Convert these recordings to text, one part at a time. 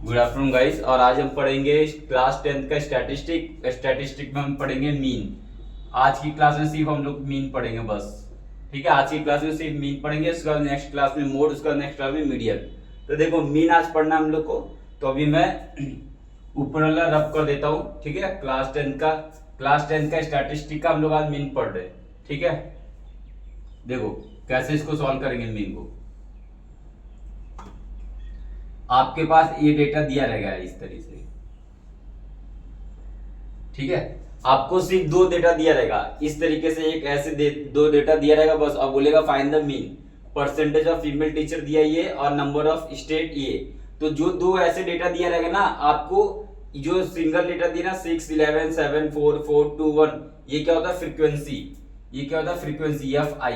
Good afternoon guys. और आज हम पढ़ेंगे क्लास 10th का स्टैटिस्टिक में हम पढ़ेंगे मीन। आज की क्लास में सिर्फ हम लोग मीन पढ़ेंगे बस। ठीक है, आज की क्लास में सिर्फ मीन पढ़ेंगे, उसके बाद नेक्स्ट क्लास में मोड, उसके बाद नेक्स्ट क्लास में मीडियन। तो देखो मीन आज पढ़ना हम लोग को, तो अभी मैं ऊपर वाला रब कर देता हूँ। ठीक है, क्लास 10th का स्टैटिस्टिक का हम लोग आज मीन पढ़ रहे हैं। ठीक है, देखो कैसे इसको सॉल्व करेंगे मीन को। आपके पास ये डेटा दिया रहेगा इस तरीके से। ठीक है, आपको सिर्फ दो डेटा दिया रहेगा इस तरीके से, एक ऐसे दो डेटा दिया रहेगा बस। अब बोलेगा find the mean, percentage of female teacher दिया ये और नंबर ऑफ स्टेट ये। तो जो दो ऐसे डेटा दिया रहेगा ना आपको, जो सिंगल डेटा दिया ना 6, 11, 7, 4, 4, 2, 1, ये क्या होता है फ्रीक्वेंसी। ये क्या होता है फ्रीक्वेंसी, FI।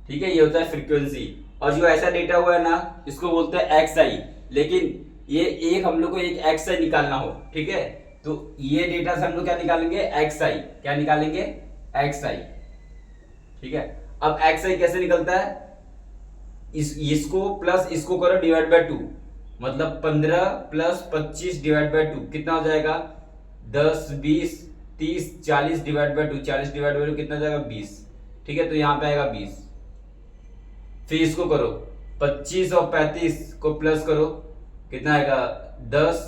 ठीक है, ये होता है फ्रीक्वेंसी। और जो ऐसा डेटा हुआ है ना इसको बोलते हैं XI। लेकिन ये एक हम लोग को एक XI निकालना हो, ठीक है, तो ये डेटा से हम लोग क्या निकालेंगे XI। क्या निकालेंगे XI। ठीक है, अब XI कैसे निकलता है, इसको प्लस इसको करो डिवाइड बाय 2, मतलब 15 प्लस 25 डिवाइड बाय 2 कितना हो जाएगा 10, 20, 30, 40 डिवाइड बाय 2, 40 डिवाइड बाय 2 कितना हो जाएगा 20। ठीक है, तो यहां पे आएगा 20। फिर इसको करो 25 और 35 को प्लस करो, कितना आएगा 10,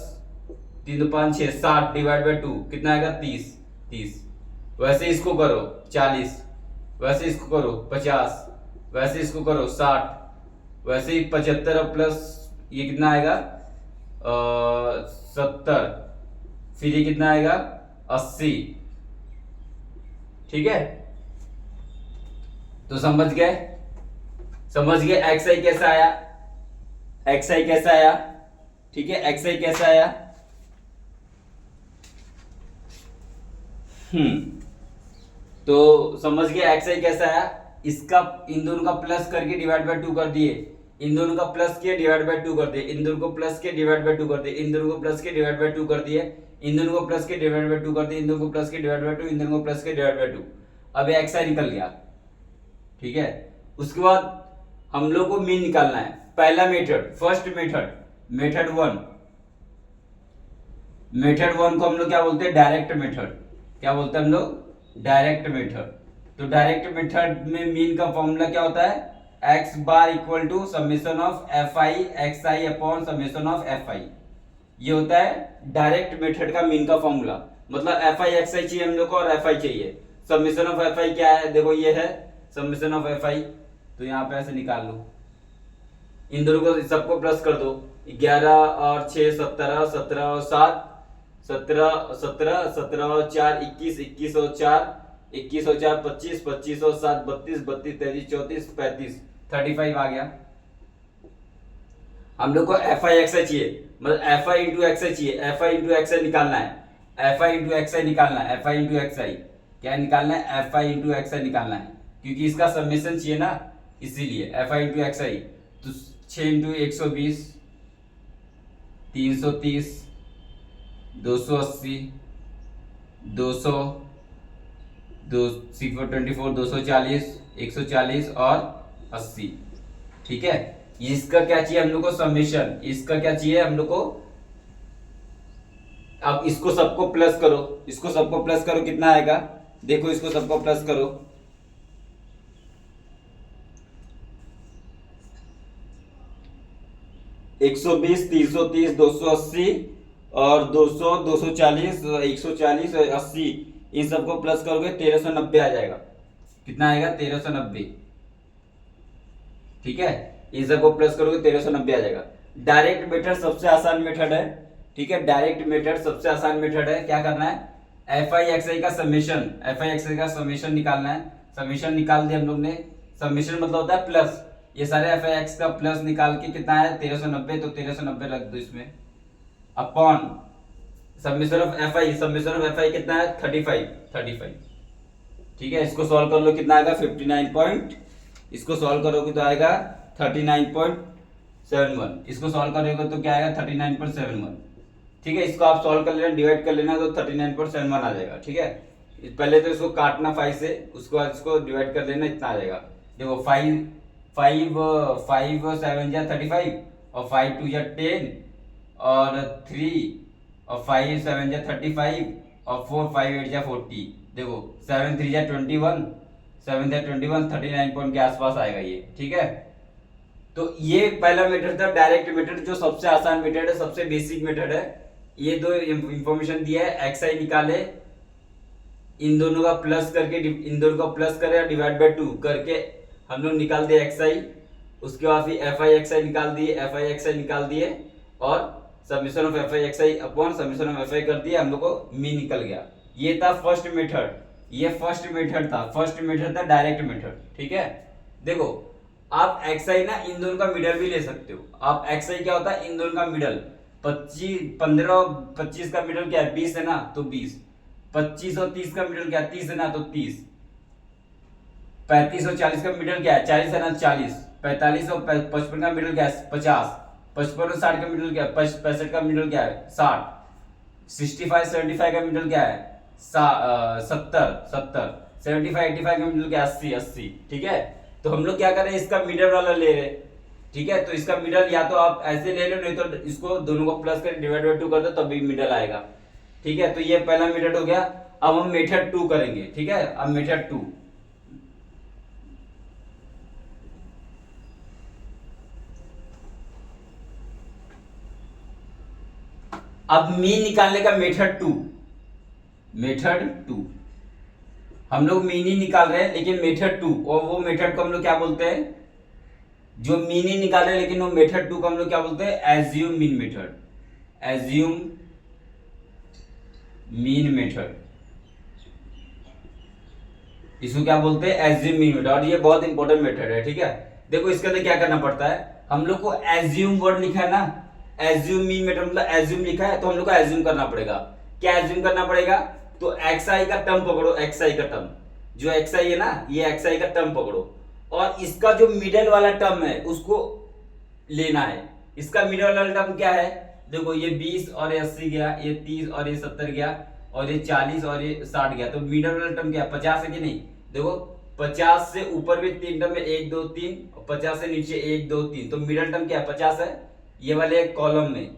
3 2 5 6, 60 डिवाइड बाय 2 कितना आएगा 30। वैसे इसको करो 40, वैसे इसको करो 50, वैसे इसको करो 60, वैसे ही 75 और प्लस ये कितना आएगा 70, फिर ये कितना आएगा 80। ठीक है, तो समझ गए XI कैसा आया, XI कैसा आया। ठीक है, XI कैसा आया। तो समझ गए XI कैसा आया। इसका इन दोनों का प्लस करके डिवाइड बाय 2 कर दिए, इन दोनों का प्लस किया डिवाइड बाय 2 कर दिए, इन दोनों को प्लस किया डिवाइड बाय 2 कर दिए, इन दोनों को प्लस किया डिवाइड बाय 2 कर दिए, इन दोनों को प्लस किया डिवाइड बाय 2 कर दिए, इन दोनों को प्लस किया डिवाइड बाय 2, इन दोनों को प्लस किया डिवाइड बाय 2। अब ये XI निकल गया। ठीक है, उसके बाद हम लोग को मीन निकालना है। पहला मेथड, फर्स्ट मेथड 1 को हम लोग क्या बोलते हैं डायरेक्ट मेथड। क्या बोलते हैं हम लोग डायरेक्ट मेथड। तो डायरेक्ट मेथड में मीन का फॉर्मूला क्या होता है, x bar equal to summation of FI XI upon summation of FI। ये होता है डायरेक्ट मेथड का मीन का फॉर्मूला। मतलब FI XI चाहिए हम लोग को और FI चाहिए। समेशन ऑफ FI क्या है, देखो ये है समेशन ऑफ FI, तो यहाँ पे ऐसे निकाल लो। इन दोनों को सबको प्लस कर दो, 11 और 6 17, 17 और 7 17, 17, 17 और 4 21, 21 और 4 21 और 4 25, 25 और 7 32, 32 33 34 35 35 आ गया। हम लोग को FI XI चाहिए, मतलब FI इंटू XI चाहिए। FI इंटू XI निकालना है, FI इंटू XI निकालना है, FI इंटू XI क्या निकालना है, FI इंटू XI निकालना है, क्योंकि इसका समेशन चाहिए ना, इसीलिए FI इंटू XI। तो 6 इंटू 120, 330, 280, 200, 24, 240, 140 और 80। ठीक है, इसका क्या चाहिए हम लोग को समेशन, इसका क्या चाहिए हम लोग को। अब इसको सबको प्लस करो, इसको सबको प्लस करो, कितना आएगा देखो, इसको सबको प्लस करो, एक 120, 330, 280 और 200, 240, 140 और 80, इन सबको प्लस करोगे 1390 आ जाएगा। कितना आएगा 1390। ठीक है, इन सबको प्लस करोगे 1390 आ जाएगा। डायरेक्ट मेथड सबसे आसान मेथड है। ठीक है, डायरेक्ट मेथड सबसे आसान मेथड है। क्या करना है, FI XI का समेशन निकालना है। समेशन निकाल दिया हम लोग ने। समेशन मतलब होता है प्लस, ये सारे FI X का प्लस निकाल के कितना है 1390, तो 1390 रख दो इसमें, अपॉन समेशन ऑफ FI कितना है 35। ठीक है, इसको सॉल्व कर लो, कितना आएगा 59 इसको सॉल्व करोगे तो आएगा 39.71। इसको सॉल्व करोगे तो क्या आएगा 39.71। ठीक है, इसको आप सॉल्व कर लेना, डिवाइड कर लेना, तो 39.71 आ जाएगा। ठीक है, पहले तो इसको काटना 5 से, उसके बाद इसको डिवाइड कर लेना, इतना आ जाएगा। देखो 5 7 जा 35 और 5 2 जा 10, और 3 और 5 7 जा 35 और 4 5 8 जा 40। देखो 7 3 जा 21, 7 जा 21, 39 पॉइंट के आसपास आएगा ये। ठीक है, तो ये पहला मेथड था डायरेक्ट मेथड, जो सबसे आसान मेथड है, सबसे बेसिक मेथड है। ये दो इंफॉर्मेशन दिया है, एक्स आई निकाले, इन दोनों का प्लस करके, इन दोनों का प्लस करे डिवाइड बाय 2 करके हम लोग निकाल दिए एक्स आई। उसके बाद फिर एफ आई एक्स आई निकाल दिए, एफ आई एक्स आई निकाल दिए और summation of F I X I upon summation of F आई कर दिया, हम लोग को मीन निकल गया। ये था फर्स्ट मेथड, ये फर्स्ट मेथड था, फर्स्ट मेथड था डायरेक्ट मेथड। ठीक है, देखो आप एक्स आई ना इन दोनों का मिडल भी ले सकते हो। आप एक्स आई क्या होता है, इन दोनों का मिडल। 15 और 25 का मिडल क्या है, 20 है ना, तो 20। 25 और 30 का मिडल क्या है, 30 है ना, तो 30। 35 और 40 का मिडल क्या है, 40 है ना, 40। 45 और 55 का मिडल क्या है, 50। 55 और 60 का मिडल क्या है, 65 का मिडल क्या है, 60। 65 75 का मिडल क्या है, 70। 75 85 का मिडल क्या है, 80। ठीक है, तो हम लोग क्या कर रहे हैं, इसका मिडल वाला ले रहे हैं। ठीक है, तो इसका मिडल या तो आप ऐसे ले लो, नहीं तो इसको दोनों को प्लस कर डिवाइड बाय 2 कर दो, तब भी मिडल आएगा। ठीक है, तो ये पहला मेथड हो गया। अब हम मेथड 2 करेंगे। ठीक है, अब मेथड 2, अब मीन निकालने का मेथड 2। मेथड 2 हम लोग मीन ही निकाल रहे हैं, लेकिन मेथड 2, और वो मेथड को हम लोग क्या बोलते हैं, जो मीन ही निकाल रहे हैं लेकिन वो मेथड 2 को हम लोग क्या बोलते हैं, assume mean method. Assume mean method, इसको क्या बोलते हैं, एज्यूम मीन मेथड। और ये बहुत इंपॉर्टेंट मेथड है। ठीक है, देखो इसके अंदर क्या करना पड़ता है, हम लोग को एज्यूम वर्ड लिखा है ना, एज्यूम मीन मेथड मतलब एज्यूम लिखा है, तो हम लोग को एज्यूम करना पड़ेगा। क्या एज्यूम करना पड़ेगा, तो एक्स आई का टर्म पकड़ो, एक्स आई का टर्म, जो एक्स आई है ना, ये एक्स आई का टर्म पकड़ो, और इसका जो मिडल वाला टर्म है उसको लेना है। इसका मिडल वाला टर्म क्या है, देखो ये 20 और ये 80 गया, ये 30 और ये 70 गया, और ये 40 और ये 60 गया, तो मिडल वाला टर्म क्या है, 50 है कि नहीं। देखो 50 से ऊपर भी 3 टर्म है, 1 2 3, और 50 से नीचे 1 2 3, तो मिडल टर्म क्या है, 50 है। ये वाले कॉलम में,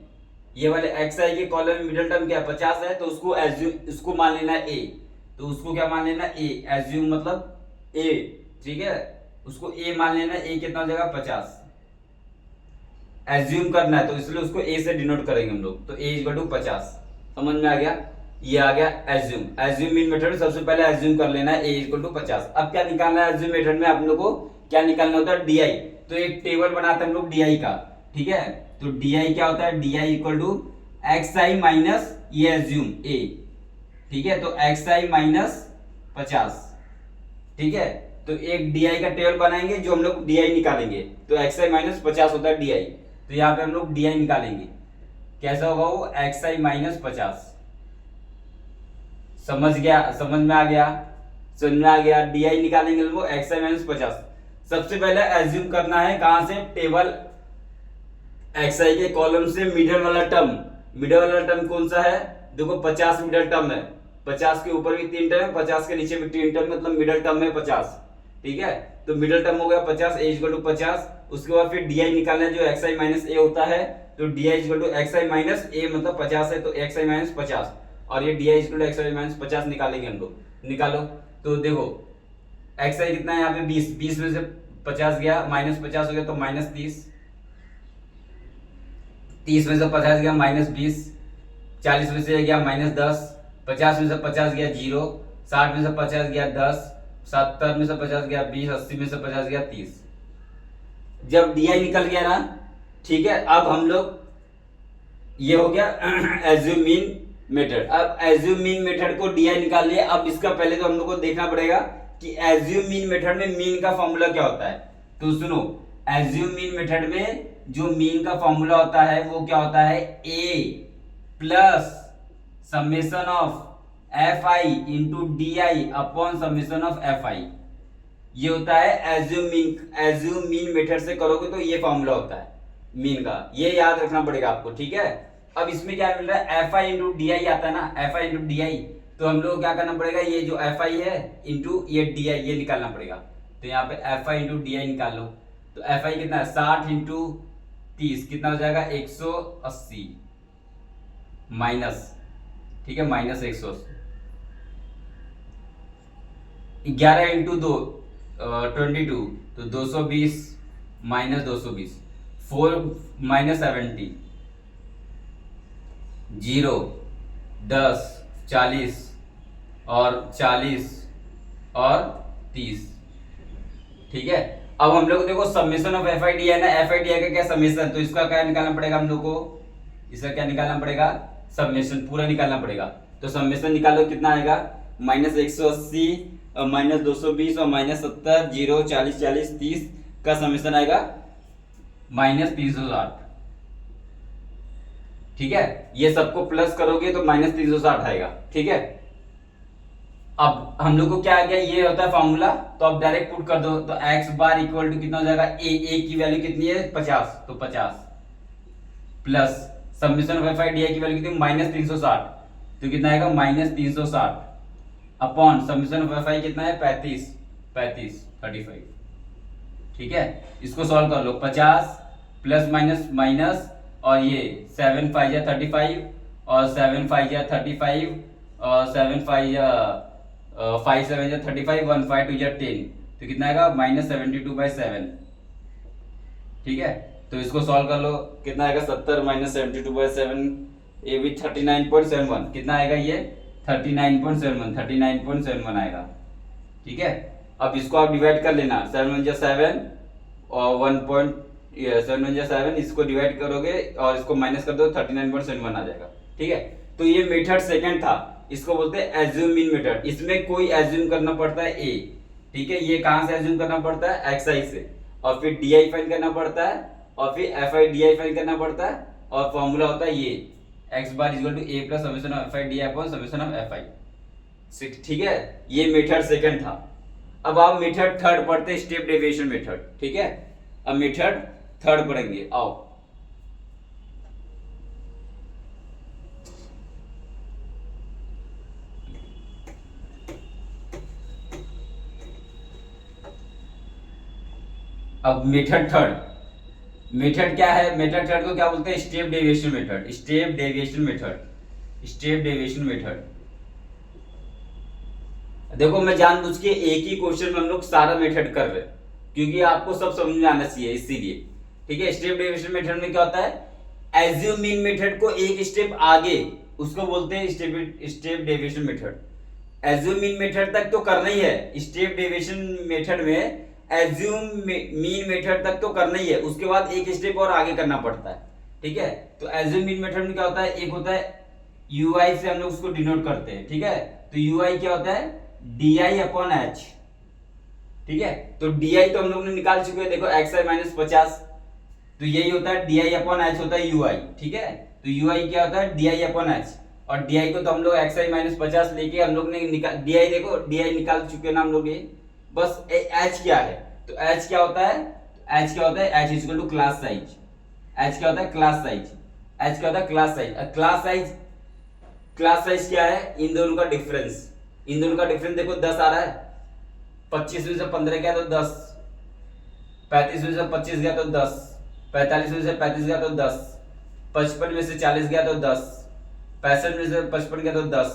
ये वाले एक्स आई के कॉलम में मिडल टर्म क्या है, 50 है, तो उसको एज्यूम, उसको मान लेना ए। तो उसको क्या मान लेना, ए। एज्यूम मतलब ए। ठीक है, उसको ए मान लेना, ए कितना हो जाएगा, 50। एज्यूम करना है तो इसलिए उसको ए से डिनोट करेंगे हम लोग, तो ए इक्वल टू 50। समझ में आ गया, ये आ गया एज्यूम। एज्यूम मीन मेथड सबसे पहले एज्यूम कर लेना है, ए इक्वल टू 50। अब क्या निकालना है एज्यूम मेथड में, आप लोग को क्या निकालना होता है, डीआई। तो एक टेबल बनाते हैं हम लोग डीआई का। ठीक है, तो डीआई क्या होता है, DI equal to X I minus ये एज्यूम ए। ठीक है, तो एक्स आई माइनस 50। ठीक है, तो एक डीआई का टेबल बनाएंगे जो हम लोग डीआई निकालेंगे, तो एक्स आई माइनस 50 होता है डीआई। तो यहाँ पे हम लोग डीआई निकालेंगे, कैसा होगा वो, एक्स आई माइनस 50। समझ गया, समझ में आ गया, समझ में आ गया। डीआई निकालेंगे वो एक्स आई माइनस 50। सबसे पहले एज्यूम करना है कहां से, टेबल एक्स आई के कॉलम से मिडल वाला टर्म। मिडल वाला टर्म कौन सा है, देखो 50 मिडल टर्म है, 50 के ऊपर भी 3 टर्म है, 50 के नीचे भी 3 टर्म, मतलब मिडल टर्म है 50। ठीक है, तो मिडल टर्म हो गया 50, ए इक्वल टू 50। उसके बाद फिर डीआई निकालना है जो एक्स आई माइनस ए होता है, तो D I equal to X I minus A मतलब 50 है, तो एक्स आई माइनस 50, और ये DI equal to X I minus 50 निकालेंगे हम लोग। निकालो, तो देखो एक्स आई कितना है यहाँ पे 20, 20 में से 50 गया, माइनस 50 हो गया, तो माइनस 30। 30 में से 50 गया, माइनस 20। 40 में से गया माइनस 10। 50 में से 50 गया 0। 60 में से 50 गया 10। 70 में से 50 गया 20। 80 में से 50 गया 30। जब डीआई निकल गया ना, ठीक है, अब हम लोग, ये हो गया एज्यूम मीन मेथड। अब एज्यूम मीन मेथड को डीआई निकाल लिया। अब इसका पहले तो हम लोग को देखना पड़ेगा कि एज्यूम मीन मेथड में मीन का फॉर्मूला क्या होता है। तो सुनो, एज्यूम मीन मेथड में जो मीन का फॉर्मूला होता है वो क्या होता है, A plus summation of F I into D I upon summation of F I. ये होता है assume mean. Assume mean method से करोगे तो ये फॉर्मूला होता है मीन का, ये याद रखना पड़ेगा आपको। ठीक है, अब इसमें क्या मिल रहा है, एफ आई इंटू डी आई आता है ना, एफ आई इंटू डी आई, तो हम लोग क्या करना पड़ेगा, ये जो एफ आई है इंटू ये डी आई, ये निकालना पड़ेगा। तो यहाँ पे एफ आई इंटू डी आई निकाल लो, तो एफ आई कितना है 60 इंटू 30 कितना हो जाएगा 180। माइनस, ठीक है, माइनस 180, 11 इंटू 2 22, तो 220 माइनस 220, 4 माइनस 70, 0, 10, 40 और 40 और 30, ठीक है। अब हम लोग देखो summation of F I D है ना, एफ आई डी का क्या समेशन, तो इसका क्या निकालना पड़ेगा हम लोग को, इसका क्या निकालना पड़ेगा, समेशन पूरा निकालना पड़ेगा। तो समेशन निकालो, कितना आएगा, माइनस 180 और माइनस 220 और माइनस 70, 0, 40, 40, 30 का समेशन आएगा माइनस 360, ठीक है। ये सबको प्लस करोगे तो माइनस 360 आएगा, ठीक है। अब हम लोग को क्या आ गया, ये होता है फॉर्मूला, तो अब डायरेक्ट पुट कर दो, तो x बार इक्वल टू कितना हो जाएगा, ए की वैल्यू कितनी है 50, तो 50 plus summation of F I D आई की वैल्यू कितनी माइनस 360, तो कितना आएगा minus 360 upon summation of F I कितना है 35, 35 ठीक है। इसको सॉल्व कर लो, 50 प्लस माइनस माइनस और ये 7 5 या 35 और 7 5 या 35 और 7 5 या 5 7 या 35, 1 5 2 या 10, तो कितना आएगा माइनस 72/7, ठीक है। तो इसको सॉल्व कर लो, कितना आएगा 70 माइनस 72/7, ये भी 39.71, कितना आएगा ये 39.71 आएगा, ठीक है। अब इसको आप डिवाइड कर लेना, 7 1 7 और 7 1 7, इसको डिवाइड करोगे और इसको माइनस कर दो, 39.71 आ जाएगा, ठीक है। तो ये मेथड सेकंड था, इसको बोलते हैं एज्यूम मीन मेथड। इसमें कोई एज्यूम करना पड़ता है ए, ठीक है, ये कहां से एज्यूम करना पड़ता है, एक्स आई से, और फिर डी आई फाइंड करना पड़ता है, और फिर F I D I find करना पड़ता है, और फॉर्मूला होता है ये X bar equal to A plus summation of F I D I upon summation of F I, ठीक है। ये मेथड सेकंड था। अब आप मेथड थर्ड पढ़ते, स्टेप डेविएशन मेथड, ठीक है। अब मेथड थर्ड पढ़ेंगे, आओ। अब मेथड थर्ड, मेथड क्या है, मेथड थर्ड को क्या बोलते हैं, step deviation method, step deviation method, step deviation method. देखो मैं जानबूझ के एक ही क्वेश्चन में हम लोग सारा मेथड कर रहे हैं, क्योंकि आपको सब समझ में आना चाहिए, इसीलिए, ठीक है। स्टेप डेविएशन मेथड में क्या होता है, एज्यूम मीन मेथड को एक स्टेप आगे, उसको बोलते हैं step deviation method. Assume mean method तक तो करना ही है, स्टेप डेविएशन मेथड में एज्यूम मीन मेथड तक तो करना ही है, उसके बाद एक स्टेप और आगे करना पड़ता है, ठीक है। तो एज्यूम मीन मेथड में क्या होता है, एक होता है यूआई से हम लोग उसको डिनोट करते हैं, ठीक है। तो यूआई क्या होता है, डी आई अपॉन एच, ठीक है। तो डी आई तो हम लोग ने निकाल चुके हैं, देखो एक्स आई माइनस 50, तो यही होता है डी आई अपॉन एच होता है यूआई, ठीक है। तो यूआई क्या होता है डी आई अपॉन एच, और डी आई को तो हम लोग एक्स आई माइनस 50 लेके हम लोग ने निकाल, डी आई देखो डी आई निकाल चुके हैं ना हम लोग, ये बस एच क्या है, तो एच क्या होता है, एच क्या होता है, H is equal to class size, H क्या होता है क्लास साइज, एच क्या होता है class size, class size, class size क्या है, इन दोनों का डिफरेंस, इन दोनों का डिफरेंस देखो 10 आ रहा है, 25 में से 15 गया तो 10, 35 में से 25 गया तो 10, 45 में से 35 गया तो 10, 55 में से 40 गया तो 10, 65 में से 55 गया तो 10,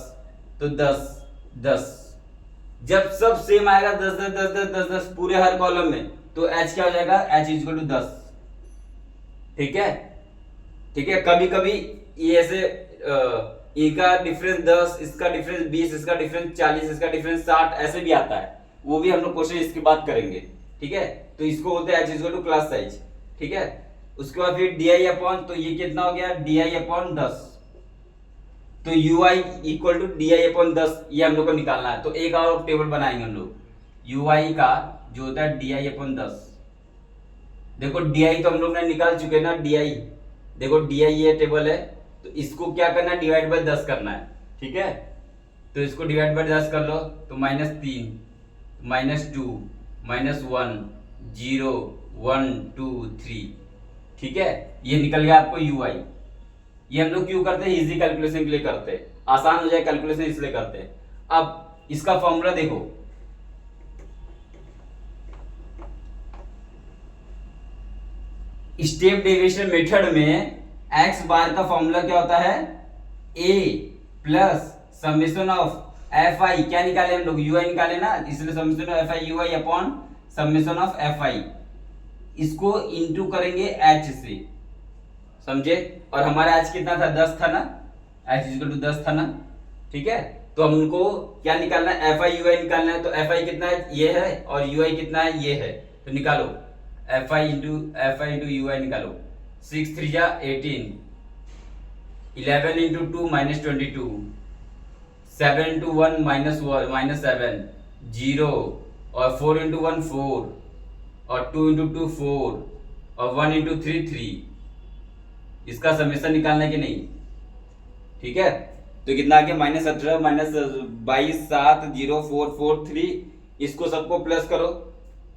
तो 10 10, जब सब सेम आएगा 10 10 10 10 10 10 पूरे हर कॉलम में, तो एच क्या हो जाएगा, एच इज इक्वल टू 10, ठीक है, ठीक है। कभी कभी ये ऐसे इनका डिफरेंस 10, इसका डिफरेंस 20, इसका डिफरेंस 40, इसका डिफरेंस 60 ऐसे भी आता है, वो भी हम लोग क्वेश्चन इसकी बात करेंगे, ठीक है। तो इसको बोलते हैं H is equal to class size, ठीक है। उसके बाद फिर डी आई अपॉन, तो ये कितना हो गया डी आई अपॉन 10, तो U I equal to D I upon 10, ये हम लोग को निकालना है। तो एक और टेबल बनाएंगे हम लोग, यू आई का जो होता है डी आई अपॉन 10, देखो डी आई तो हम लोग ने निकाल चुके हैं ना, डी आई देखो डी आई ये टेबल है, तो इसको क्या करना है, डिवाइड बाय 10 करना है, ठीक है। तो इसको डिवाइड बाय 10 कर लो, तो -3 -2 -1 0 1 2 3, ठीक है। ये निकल गया आपको यू आई। ये हम लोग क्यों करते हैं, इजी कैलकुलेशन के लिए करते हैं, आसान हो जाए कैलकुलेशन इसलिए करते हैं। अब इसका फॉर्मूला देखो, स्टेप डेविएशन मेथड में एक्स बार का फॉर्मूला क्या होता है, A plus summation of F I, क्या निकाले हम लोग, यू आई निकाले ना, इसलिए summation of F I U I upon summation of F I, इसको इंटू करेंगे एच से, समझे। और हमारा एच कितना था, 10 था ना, एच इक्वल टू 10 था ना, ठीक है। तो हम उनको क्या निकालना है, एफ आई यू आई निकालना है। तो एफ आई कितना है, ये है, और यू आई कितना है, ये है। तो निकालो एफ आई इंटू यू आई निकालो। 6 3 जा 18, 11 इंटू 2 -22, 7 इंटू 1 -7, 0, और 4 इंटू 1 4, और 2 इंटू 2 4, और 1 इंटू 3 3। इसका समेशन निकालना है कि नहीं, ठीक है। तो कितना आ गया, -18 -22 7 0 4 4 3। इसको सबको प्लस करो,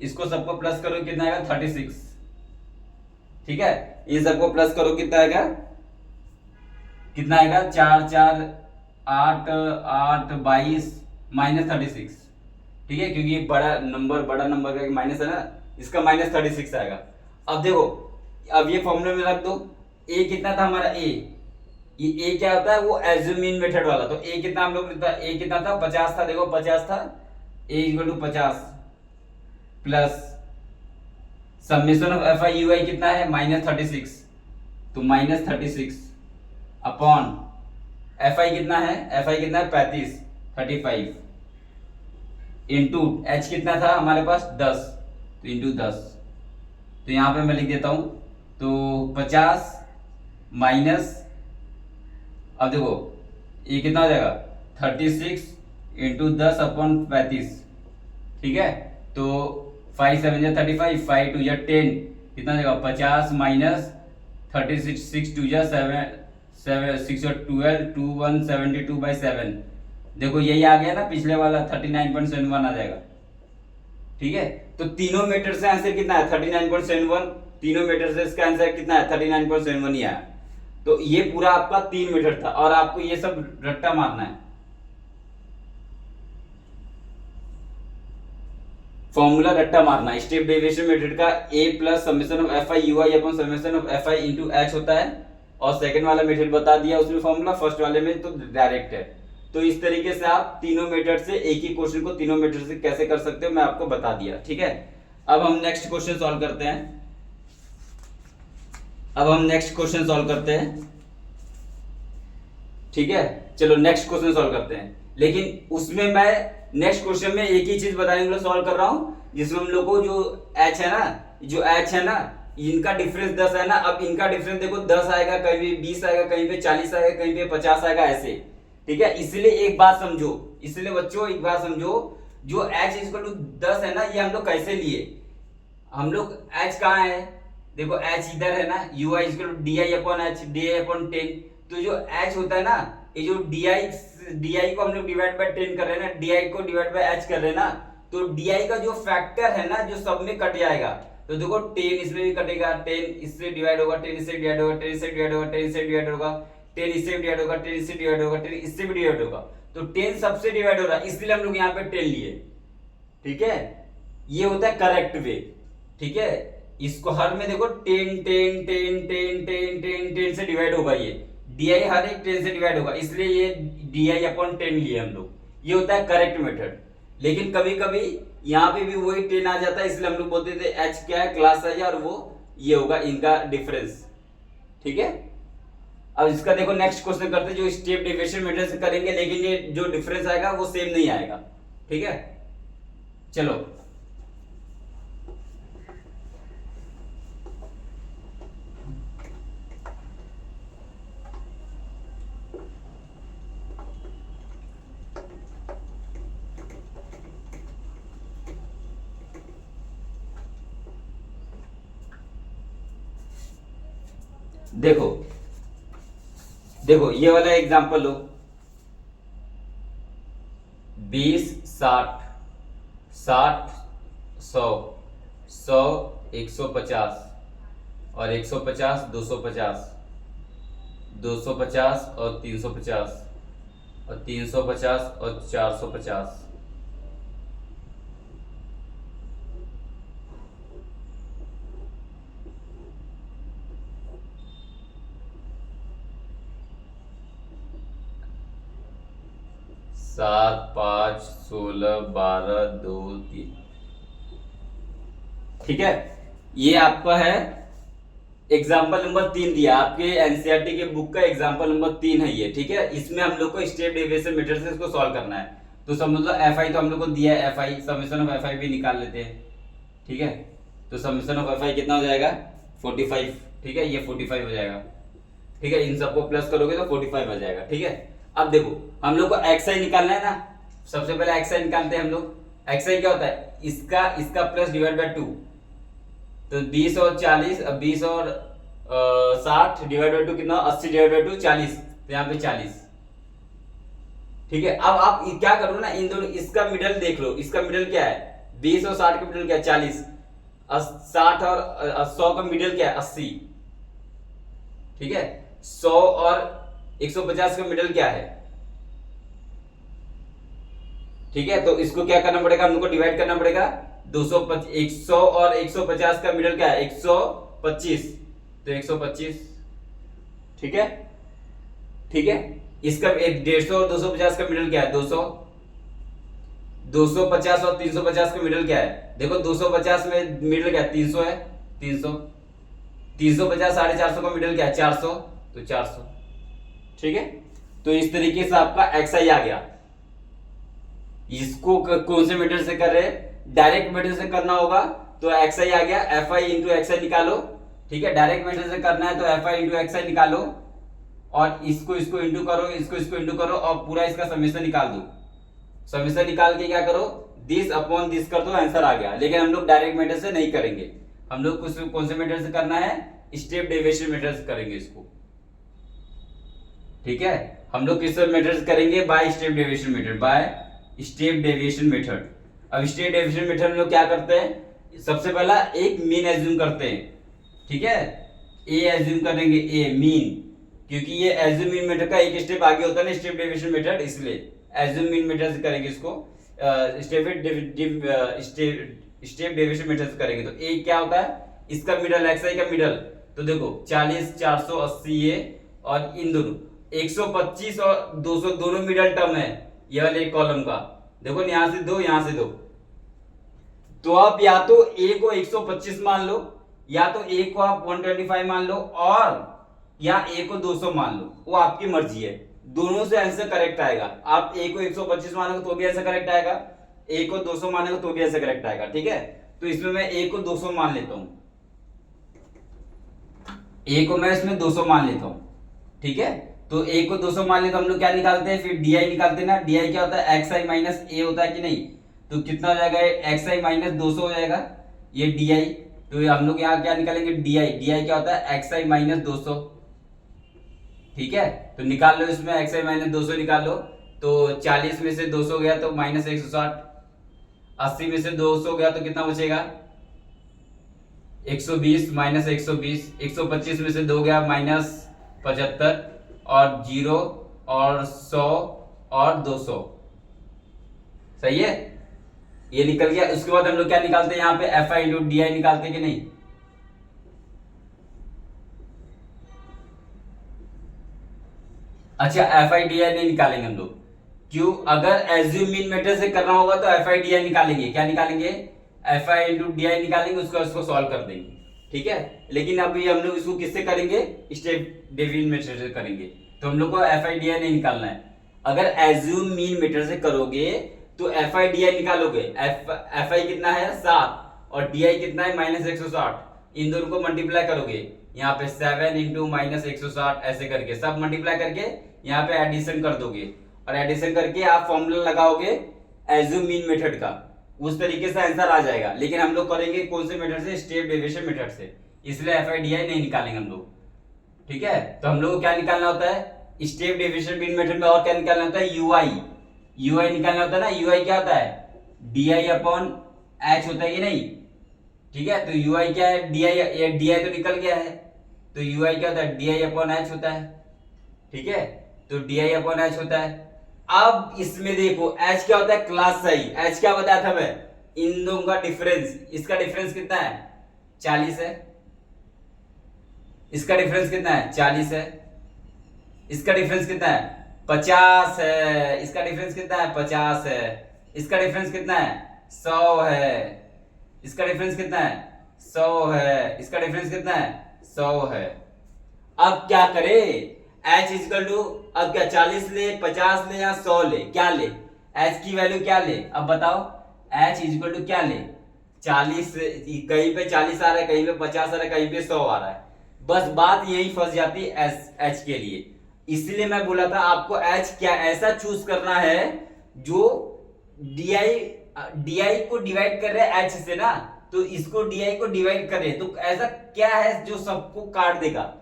इसको सबको प्लस करो, कितना आएगा 36, ठीक है। इन सबको प्लस करो, कितना आएगा, कितना आएगा 4 4 8 8 22 -36, ठीक है, क्योंकि बड़ा नंबर का माइनस है ना, इसका -36 आएगा। अब देखो, अब ये फॉर्मूले में रख दो। ए कितना था हमारा, ये ए क्या होता है, वो एज्यूमिन मेथड वाला। तो ए कितना हम लोग, ए कितना था, 50 था, देखो 50 था, A equal to 50 plus summation of F I U I कितना है, -36, तो -36 अपॉन एफ आई कितना है, एफ आई कितना है 35 35 इंटू एच कितना था हमारे पास 10, तो इंटू 10। तो यहां पे मैं लिख देता हूं, तो 50 माइनस, अब देखो ये कितना हो जाएगा 36 इंटू 10 अपॉन 35, ठीक है। तो 5 7 जा 35, 5 2 जा 10, कितना हो जाएगा 50 माइनस 36, 6 2 जा 7 7 6 और 12 2 1 72/7। देखो यही आ गया ना, पिछले वाला 39.71 आ जाएगा, ठीक है। तो तीनों मीटर से आंसर कितना है 39.71, तीनों मीटर से इसका आंसर कितना है 39.71 ही आया। तो ये पूरा आपका 3 मीटर था, और आपको ये सब रट्टा मारना है। फॉर्मूला रट्टा मारना, स्टेप डेविएशन मेथड का A plus summation of F I U I upon summation of F I into H होता है। और सेकंड वाला मेथड बता दिया उसमें फॉर्मूला, फर्स्ट वाले में तो डायरेक्ट है। तो इस तरीके से आप तीनों मेथड से एक ही क्वेश्चन को तीनों मेथड से कैसे कर सकते हो मैं आपको बता दिया, ठीक है। अब हम नेक्स्ट क्वेश्चन सॉल्व करते हैं। ठीक है, चलो नेक्स्ट क्वेश्चन सॉल्व करते हैं। लेकिन उसमें मैं नेक्स्ट क्वेश्चन में एक ही चीज बताने के लिए सॉल्व कर रहा हूं, जिसमें हम लोग को जो एच है ना, इनका डिफरेंस 10 है ना। अब इनका डिफरेंस देखो 10 आएगा, कहीं पे 20 आएगा, कहीं पे 40 आएगा, कहीं पे 50 आएगा, ऐसे, ठीक है। इसलिए एक बात समझो, इसलिए बच्चों एक बात समझो, जो h इक्वल टू 10 है ना, ये हम लोग कैसे लिए, हम लोग h कहाँ है, देखो h इधर है ना, U I equal to D I upon H, D I upon 10। तो जो h होता है ना, ये जो डी आई को हम लोग डिवाइड बाय 10 कर रहे हैं ना, डी आई को डिवाइड बाय h कर रहे हैं ना, तो डी आई का जो फैक्टर है ना, जो सब में कट जाएगा। तो देखो 10 इसमें भी कटेगा, 10 इससे डिवाइड होगा, 10 इससे डिवाइड होगा, 10 इससे डिवाइड होगा, 10 इससे डिवाइड होगा, 10 इससे डिवाइड होगा, 10 इससे डिवाइड होगा, 10 इससे भी डिवाइड होगा। तो 10 सबसे डिवाइड हो रहा है, इसलिए हम लोग यहाँ पे 10 लिए, ठीक है। ये होता है करेक्ट वे, ठीक है। इसको हर में देखो 10 10 10 10 10 10 10 से डिवाइड होगा, ये डी आई हर एक 10 से डिवाइड होगा, इसलिए ये डी आई अपॉन 10 लिए हम लोग। ये होता है करेक्ट मेथड। लेकिन कभी कभी यहाँ पे भी वही 10 आ जाता है, इसलिए हम लोग बोलते थे एच क्या है, क्लास साइज, और वो ये होगा इनका डिफरेंस, ठीक है। अब इसका देखो नेक्स्ट क्वेश्चन करते हैं, जो स्टेप डेविएशन मेथड से करेंगे, लेकिन ये जो डिफरेंस आएगा वो सेम नहीं आएगा, ठीक है। चलो देखो देखो ये वाला एग्जांपल लो, 20 60 60 100 100 150 और 150 250 250 और 350 और 350 और 450। 7 5 16 12 2 3। ठीक है, ये आपका है एग्जाम्पल नंबर 3 दिया आपके एनसीईआरटी के बुक का एग्जाम्पल नंबर 3 है ये। ठीक है, इसमें हम लोग को स्टेप डेविएशन मेथड से इसको सॉल्व करना है। तो समझ लो एफ आई तो हम लोग को दिया है, F I summation of F आई भी निकाल लेते हैं। ठीक है, तो समेशन ऑफ एफ आई कितना हो जाएगा 45। ठीक है, ये 45 हो जाएगा। ठीक है, इन सबको प्लस करोगे तो 45 आ जाएगा। ठीक है, अब देखो हम लोग को एक्स आई निकालना है ना, सबसे पहले एक्स आई निकालते हैं हम लोग। एक्स आई क्या होता है, इसका प्लस डिवाइड बाय 2। तो 20 और 40, 20 और 60 डिवाइड बाय 2 कितना, 80 डिवाइड बाय 2 40। तो यहाँ पे 40। ठीक है, अब आप क्या करो ना, इन दोनों इसका मिडल देख लो, इसका मिडल क्या है 20 और 60 का मिडल क्या है 40। 60 और 100 का मिडल क्या है 80। ठीक है, 100 और 150 का मिडल क्या है। ठीक है, तो इसको क्या करना पड़ेगा, हम लोग को डिवाइड करना पड़ेगा। 100 और 150 का मिडल क्या है 125। तो 125। ठीक है, ठीक है, इसका 150 और 250 का मिडल क्या है 200। 250 और 350 का मिडल क्या है, देखो 250 में मिडल क्या है 300 है, 300। 350 450 का मिडल क्या है 400। तो 400। ठीक है, तो इस तरीके से आपका एक्स आई आ गया। इसको कौन से मेथड से कर रहे हैं, डायरेक्ट मेथड से करना होगा तो एक्स आई आ गया, एफ आई इंटू एक्स आई निकालो। ठीक है, डायरेक्ट मेथड से करना है तो एफ आई इंटू एक्स आई निकालो, और इसको इंटू करो, इसको इंटू करो, और पूरा इसका समेशन निकाल दो। समेशन निकाल के क्या करो, दिस अपॉन दिस कर दो, आंसर आ गया। लेकिन हम लोग डायरेक्ट मेथड से नहीं करेंगे, हम लोग कौन से मेथड से करना है, स्टेप डेविएशन मेथड से करेंगे इसको। ठीक है, हम लोग किस मेथड से करेंगे, by step deviation method, by step deviation method. अब स्टेप डेविएशन मेथड में लोग क्या करते हैं, सबसे पहला एक मीन एज्यूम करते हैं। ठीक है, ए एज्यूम करेंगे, ए मीन, क्योंकि ये एज्यूम मीन मेथड का एक स्टेप आगे होता है ना स्टेप डेविएशन मेथड, इसलिए एज्यूम मीन मेथड से करेंगे इसको। स्टेप डेविएशन मेथड से करेंगे तो ए क्या होता है, इसका मिडल एक्स आई का मिडल। तो देखो 40 480 ये, और इन दोनों 125 और 200 दोनों मिडल टर्म है ये वाले एक कॉलम का। देखो यहां से दो, यहां से दो, तो आप या तो ए को 125 मान लो, या तो ए को आप 125 मान लो, और या ए को 200 मान लो, वो आपकी मर्जी है। दोनों से आंसर करेक्ट आएगा। आप ए को 125 मानोगे तो भी आंसर करेक्ट आएगा, ए को 200 मानोगे तो भी आंसर करेक्ट आएगा। ठीक है, तो इसमें मैं ए को 200 मान लेता हूं, ए को मैं इसमें 200 मान लेता हूं। ठीक है, तो ए को 200 मान ले तो हम लोग क्या निकालते हैं, फिर डी आई निकालते हैं ना। डी आई क्या होता है, एक्स आई माइनस ए होता है कि नहीं। तो कितना हो जाएगा, एक्स आई माइनस 200 हो जाएगा, ये डी आई। तो हम लोग यहाँ क्या निकालेंगे, डी आई। डी आई क्या होता है, एक्स आई माइनस 200। ठीक है, तो निकाल लो, इसमें एक्स आई माइनस 200 निकाल लो। तो 40 में से 200 गया तो माइनस 160। 80 में से 200 गया तो कितना बचेगा 120 माइनस 120। 125 में से 2 गया माइनस 75, और 0 और 100 और 200। सही है, ये निकल गया। उसके बाद हम लोग क्या निकालते हैं, यहाँ पे एफ आई इंटू डी आई निकालते हैं कि नहीं। अच्छा, एफ आई डी आई नहीं निकालेंगे हम लोग, क्यों, अगर एज्यूम मीन मेथड से करना होगा तो एफ आई डी आई निकालेंगे। क्या निकालेंगे, एफ आई इंटू डी आई निकालेंगे, उसको सॉल्व कर देंगे। ठीक है, लेकिन अभी हम लोग इसको किससे करेंगे, स्टेप डेविएशन मेथड से करेंगे, तो हम लोग को एफ आई डी आई नहीं निकालना है। अगर एज्यूम मीन मेथड से करोगे तो एफ आई डी आई निकालोगे, एफ आई कितना है 7, और डी आई कितना है माइनस 160। इन दोनों को मल्टीप्लाई करोगे, यहाँ पे 7 इंटू माइनस 160 ऐसे करके सब मल्टीप्लाई करके यहाँ पे एडिशन कर दोगे, और एडिशन करके आप फॉर्मूला लगाओगे एज्यूम मीन मेथड का, उस तरीके से आंसर आ जाएगा। लेकिन हम लोग करेंगे कौन से मेथड से, स्टेप डेविएशन मेथड से, इसलिए एफ आई डी आई नहीं निकालेंगे हम लोग। ठीक है, तो हम लोग को क्या निकालना होता है स्टेप डेविएशन मीन मेथड में, और क्या निकालना होता है यूआई। यूआई निकालना होता है ना, यूआई क्या होता है डी आई अपॉन एच होता है कि नहीं। ठीक है, तो यूआई क्या है, डी आई तो निकल गया है, तो यूआई क्या होता है डी आई अपॉन एच होता है। ठीक है, तो डी आई अपॉन एच होता है। अब इसमें देखो एच क्या होता है, क्लास साइज। एच क्या बताया था मैं, इन दोनों का डिफरेंस। इसका डिफरेंस कितना है 40 है, इसका डिफरेंस कितना है 40 है, इसका डिफरेंस कितना है 50 है। इसका डिफरेंस कितना है? 50 है। इसका डिफरेंस कितना है? 100 है। इसका डिफरेंस कितना है? 100 है। इसका डिफरेंस कितना है? 100 है। अब क्या करे? h इजकल टू, अब क्या 40 ले, 50 ले या 100 ले? क्या ले? h की वैल्यू क्या ले? अब बताओ। h इजकल टू क्या ले? 40, कहीं पे 40 आ रहा है, कहीं पे 50 आ रहा है, कहीं पे 100 आ रहा है। बस बात यही फंस जाती है h के लिए। इसलिए मैं बोला था आपको h क्या ऐसा चूज करना है जो di को डिवाइड कर रहे हैं h से ना, तो इसको di को डिवाइड करे, तो ऐसा क्या है जो सबको काट देगा,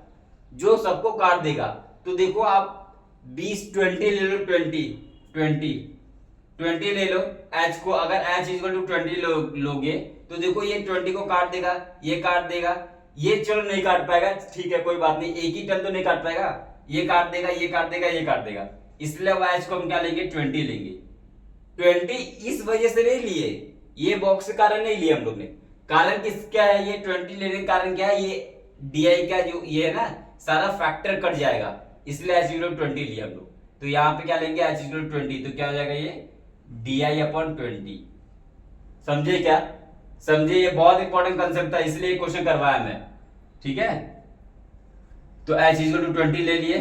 जो सबको काट देगा। तो देखो आप 20 20 ले लो, 20 ले लो h को। अगर h इक्वल टू 20 लोगे तो देखो ये 20 को काट देगा, ये काट देगा, ये चलो नहीं काट पाएगा, ठीक है कोई बात नहीं, एक ही टर्म तो नहीं काट पाएगा, ये काट देगा, ये काट देगा, ये काट देगा। इसलिए अब h को हम क्या लेंगे? 20 लेंगे। 20 इस वजह से नहीं लिए, ये बॉक्स के कारण नहीं लिए हम लोग ने। कारण किस क्या है? ये 20 लेने का कारण क्या है? ये di का जो ये है ना सारा फैक्टर कट जाएगा, इसलिए h इक्वल टू 20 लिया हम लोग। तो यहाँ पे क्या लेंगे? h इक्वल टू 20, तो क्या हो जाएगा? ये di अपॉन 20। समझे क्या? समझे? ये बहुत इंपॉर्टेंट कंसेप्ट था, इसलिए क्वेश्चन करवाया मैं, ठीक है। तो h इक्वल टू 20 ले लिए,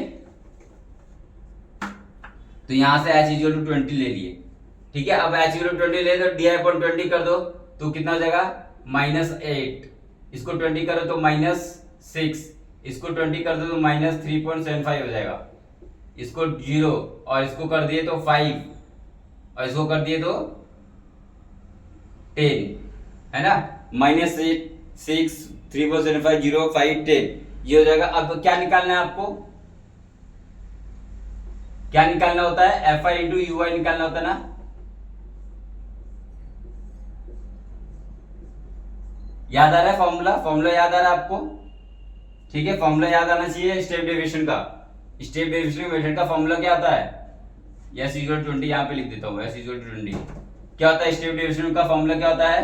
तो यहां से h इक्वल टू 20 ले लिए, ठीक है। अब h इक्वल टू 20 ले तो di अपॉन 20 कर दो, तो कितना हो जाएगा? -8। इसको 20 करो तो -6, इसको 20 कर दो तो -3.75 हो जाएगा। इसको 0 और इसको कर दिए तो 5 और इसको कर दिए तो 10, है ना। -6 3.75 0 5 10, ये हो जाएगा। अब क्या निकालना है आपको? क्या निकालना होता है? fi इंटू ui निकालना होता है ना। याद आ रहा है फॉर्मूला? फॉर्मूला याद आ रहा है आपको? ठीक है, फॉर्मूला याद आना चाहिए स्टेप डेविएशन का। स्टेप डेविएशन मेथड का फॉर्मूला क्या होता है? s इक्वल टू 20 यहाँ पे लिख देता हूँ, s इक्वल टू 20 क्या होता है? स्टेप डेविएशन का फॉर्मूला क्या होता है?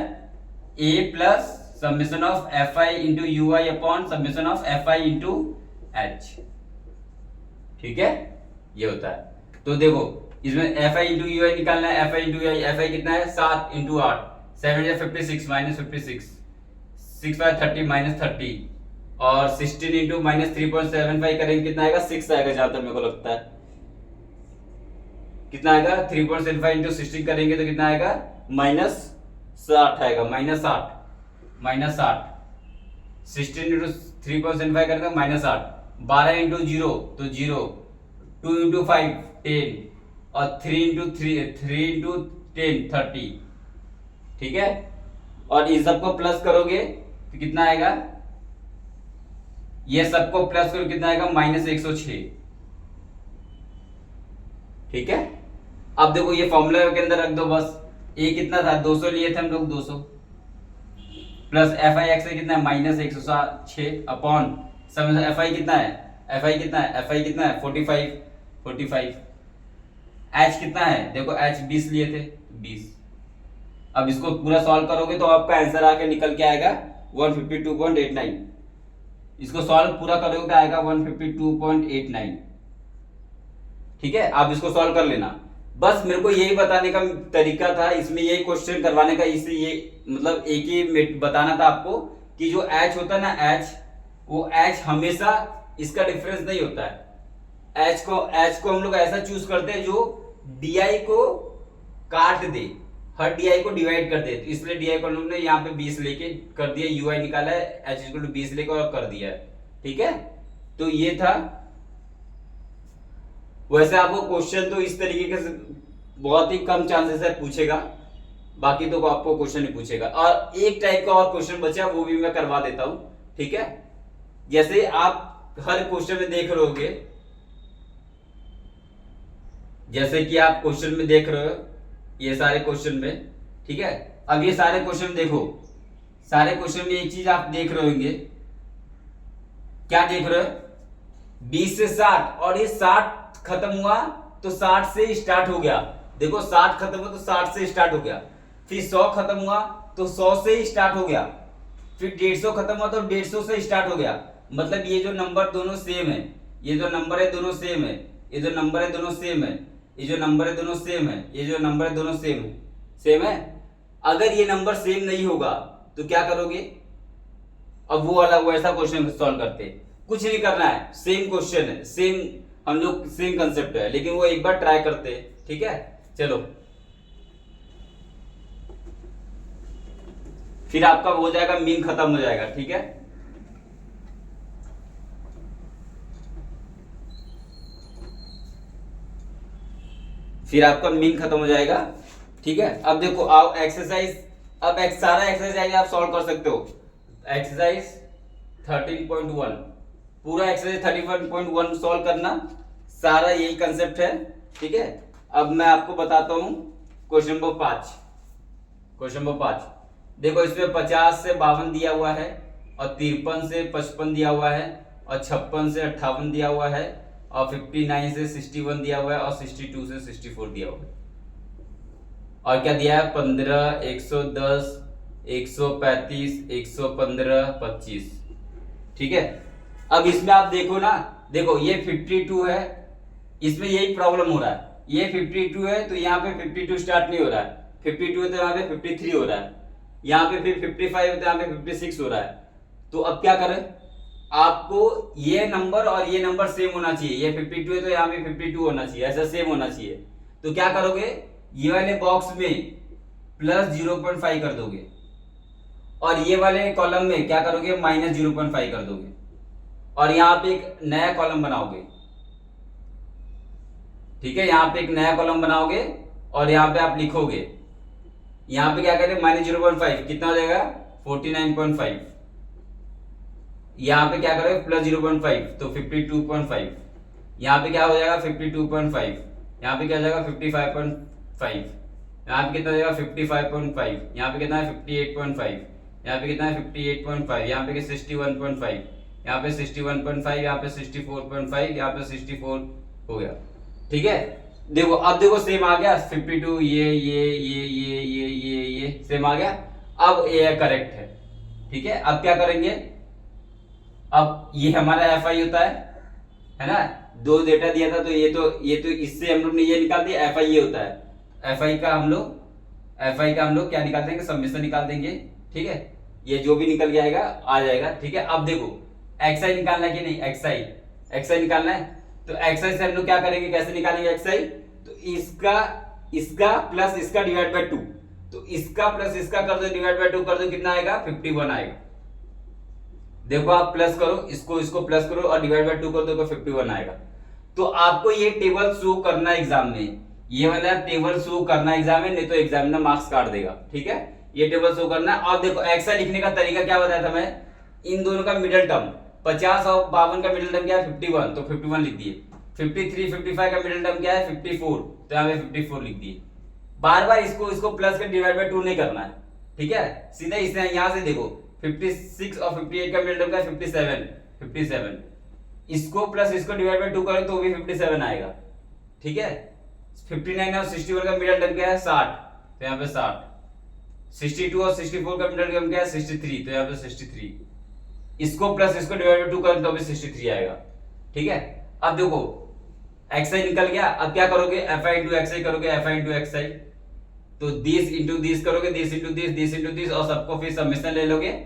a plus summation of fi into ui upon summation of fi into h, ठीक है, ये होता है। तो देखो इसमें fi इंटू ui निकालना है, fi इंटू ui, fi कितना है? 7 इंटू 8, 7 या 56 माइनस 56, 6 बाय 30 माइनस 30, और 16 इंटू माइनस 3.75 करेंगे, कितना आएगा? 6 आएगा, जहां तक मेरे को लगता है। कितना आएगा? 3.75 इंटू 16 करेंगे तो कितना आएगा? -60 आएगा, -60 16 इंटू 3.75 करेंगे -60, 12 इंटू 0 तो 0, 2 इंटू 5 10, और 3 इंटू 10 30, ठीक है। और इस सबको प्लस करोगे तो कितना आएगा? ये सबको प्लस करो कितना आएगा? -106, ठीक है। अब देखो ये फॉर्मूला के अंदर रख दो बस। ए कितना था? 200 लिए थे हम लोग, 200 प्लस fi कितना है? -106 अपॉन fi कितना है? fi कितना है? fi कितना है? 45। h कितना है? देखो h 20 लिए थे, 20। अब इसको पूरा सॉल्व करोगे तो आपका आंसर आके निकल के आएगा 152.89। इसको सॉल्व पूरा करोगे तो आएगा 152.89, ठीक है। आप इसको सॉल्व कर लेना। बस मेरे को यही बताने का तरीका था, इसमें यही क्वेश्चन करवाने का, इसलिए ये मतलब एक ही बताना था आपको कि जो h होता है ना, h, वो h हमेशा इसका डिफरेंस नहीं होता है। h को हम लोग ऐसा चूज करते हैं जो di को काट दे, हर di को डिवाइड कर दे, तो इसलिए di को हम लोग ने यहाँ पे 20 लेके कर दिया, ui निकाला है, h इक्वल टू 20 लेके और कर दिया है, ठीक है। तो ये था। वैसे आपको क्वेश्चन तो इस तरीके से बहुत ही कम चांसेस है पूछेगा, बाकी तो आपको क्वेश्चन ही पूछेगा। और एक टाइप का और क्वेश्चन बचा, वो भी मैं करवा देता हूं, ठीक है। जैसे आप हर क्वेश्चन में देख रहे होगे, जैसे कि आप क्वेश्चन में देख रहे हो ये सारे क्वेश्चन में, ठीक है। अब ये सारे क्वेश्चन देखो, सारे क्वेश्चन में एक चीज आप देख रहे होंगे, क्या देख रहे हो? 20 से 60, और ये 60 खत्म हुआ तो 60 से स्टार्ट हो गया। देखो 60 खत्म हुआ तो 60 से स्टार्ट हो गया, फिर 100 खत्म हुआ तो 100 से स्टार्ट हो गया, फिर 150 खत्म हुआ तो 150 से स्टार्ट हो गया। मतलब ये जो नंबर दोनों सेम है, ये जो नंबर है दोनों सेम है, ये जो नंबर है दोनों सेम है, ये जो नंबर है दोनों सेम है, ये जो नंबर है दोनों सेम है, सेम है। अगर ये नंबर सेम नहीं होगा तो क्या करोगे? अब वो वाला वैसा क्वेश्चन सॉल्व करते, कुछ नहीं करना है, सेम क्वेश्चन है, सेम हम लोग सेम कंसेप्ट है, लेकिन वो एक बार ट्राई करते हैं, ठीक है। चलो फिर आपका हो जाएगा, मीन खत्म हो जाएगा, ठीक है। फिर आपका मीन खत्म हो जाएगा, ठीक है। अब देखो आओ एक्सरसाइज, अब सारा एक्सरसाइज आप सॉल्व कर सकते हो। एक्सरसाइज 13.1 पूरा एक्सरसाइज 13.1 सॉल्व करना, सारा यही कंसेप्ट है, ठीक है। अब मैं आपको बताता हूं क्वेश्चन नंबर 5। क्वेश्चन नंबर 5 देखो, इसमें 50 से 52 दिया हुआ है, और 53 से 55 दिया हुआ है, और 56 से 58 दिया हुआ है, और 59 से 61 दिया हुआ है, और 62 से 64 दिया हुआ है। और क्या दिया है? 15, 110, 135, 115, 25, ठीक है। अब इसमें आप देखो ना, देखो ये 52 है, इसमें यही प्रॉब्लम हो रहा है, ये 52 है तो यहाँ पे 52 स्टार्ट नहीं हो रहा है, 52 है तो यहाँ पे 53 हो रहा है, यहाँ पे फिर 55 है तो यहाँ पे 56 हो रहा है। तो अब क्या करें? आपको ये नंबर और ये नंबर सेम होना चाहिए, ये 52 है तो यहाँ पे 52 होना चाहिए, ऐसा सेम होना चाहिए। तो क्या करोगे? ये वाले बॉक्स में प्लस 0.5 कर दोगे, और ये वाले कॉलम में क्या करोगे? माइनस 0.5 कर दोगे, और यहाँ पे एक नया कॉलम बनाओगे, ठीक है। यहाँ पे एक नया कॉलम बनाओगे, और यहाँ पे आप लिखोगे, यहाँ पे क्या करें? माइनस 0.5 कितना हो जाएगा? 49.5। यहाँ पे क्या करें? प्लस 0.5 तो 52.5। यहाँ पे क्या हो जाएगा? 52.5। यहाँ पे क्या हो जाएगा? 55.5। यहाँ पे कितना हो जाएगा? 55.5। यहाँ पे कितना है? 58.5। यहाँ पे कितना है? 58.5। यहाँ पे 61.5। यहाँ पे 61.5। यहाँ पे 64.5। यहाँ पे 64 हो गया, ठीक है। देखो अब देखो सेम आ गया, 52 ये सेम आ गया। अब ये करेक्ट है, ठीक है। अब क्या करेंगे? अब ये हमारा एफ आई होता है ना, दो डेटा दिया था तो ये तो इससे हम लोग ने ये निकाल दिया, एफ आई ये होता है। एफ आई का हम लोग क्या निकाल देंगे? समेशन निकाल देंगे, ठीक है। ये जो भी निकल के आएगा आ जाएगा, ठीक है। अब देखो एक्स आई निकालना है कि नहीं? एक्स आई निकालना है, तो एक्स आई से हम लोग क्या करेंगे? कैसे निकालेंगे एक्स आई? तो इसका प्लस इसका डिवाइड बाय 2, तो इसका प्लस इसका कर दो, डिवाइड बाय 2 कर दो, कितना आएगा? 51 आएगा। देखो आप प्लस करो, इसको प्लस करो और डिवाइड बाय 2 कर दो तो 51 आएगा। तो आपको ये टेबल शो करना एग्जाम में, ये वाला टेबल शो करना एग्जाम में, नहीं तो एग्जामिनर मार्क्स काट देगा, ठीक है। ये टेबल शो करना। और देखो एक्स आई लिखने का तरीका क्या बताया था मैं? इन दोनों का मिडिल टर्म 50 और 52 का मिडिल टर्म क्या है? 51, तो 51 लिख दिए। 53, 55 का मिडिल टर्म क्या है? 54, तो यहाँ पे 54 लिख दिए। बार बार इसको प्लस के डिवाइड बाय 2 नहीं करना है, ठीक है। सीधा इसे यहां से देखो, 56 और 58 का मिडिल टर्म क्या है? 57। इसको प्लस इसको डिवाइड बाय 2 करें तो भी 57 आएगा, ठीक है। 59 और 61 का मिडिल टर्म क्या है? 60, तो यहाँ पे 60। 62 और 64 का मिडिल टर्म क्या है? 63, तो यहाँ पे 63। इसको प्लस इसको डिवाइड बाय 2 करें तो भी 63 आएगा, ठीक है। अब देखो एक्स आई निकल गया। अब क्या करोगे? एफ आई इंटू एक्स आई करोगे, एफ आई इंटू एक्स आई, तो दिस इंटू दिस करोगे, दिस इंटू दिस, और सबको फिर समेशन ले लोगे,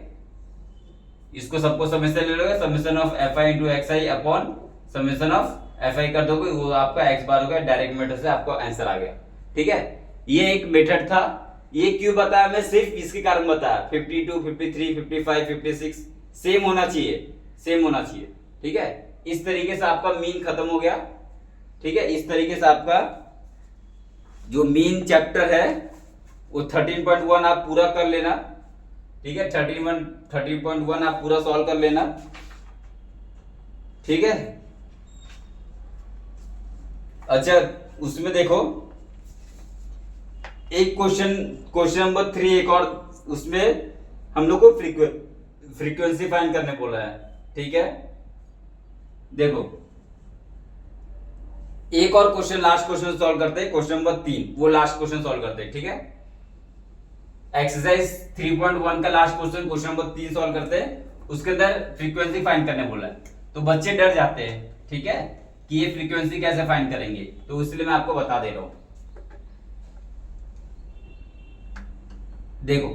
इसको सबको समेशन ले लोगे, summation of F I into X I upon summation of F आई कर दोगे, वो आपका एक्स बार हो गया। डायरेक्ट मेथड से आपको आंसर आ गया, ठीक है। ये एक मेथड था। ये क्यों बताया मैं? सिर्फ इसके कारण बताया। 52, 53, 55, 56 सेम होना चाहिए, ठीक है। इस तरीके से आपका मीन खत्म हो गया, ठीक है। इस तरीके से आपका जो मीन चैप्टर है वो 13.1 आप पूरा कर लेना, ठीक है। 13.1 आप पूरा सॉल्व कर लेना, ठीक है। अच्छा उसमें देखो एक क्वेश्चन नंबर 3 एक और, उसमें हम लोग को फ्रीक्वेंसी फाइंड करने बोला है, ठीक है। देखो एक और क्वेश्चन, लास्ट क्वेश्चन सॉल्व करते हैं, क्वेश्चन नंबर 3, वो लास्ट क्वेश्चन सॉल्व करते हैं, ठीक है। एक्सरसाइज 3.1 का लास्ट क्वेश्चन नंबर 3 सॉल्व करते हैं। उसके अंदर फ्रीक्वेंसी फाइंड करने बोला है, तो बच्चे डर जाते हैं, ठीक है। कि ये फ्रीक्वेंसी कैसे फाइंड करेंगे, तो इसलिए मैं आपको बता दे रहा हूं। देखो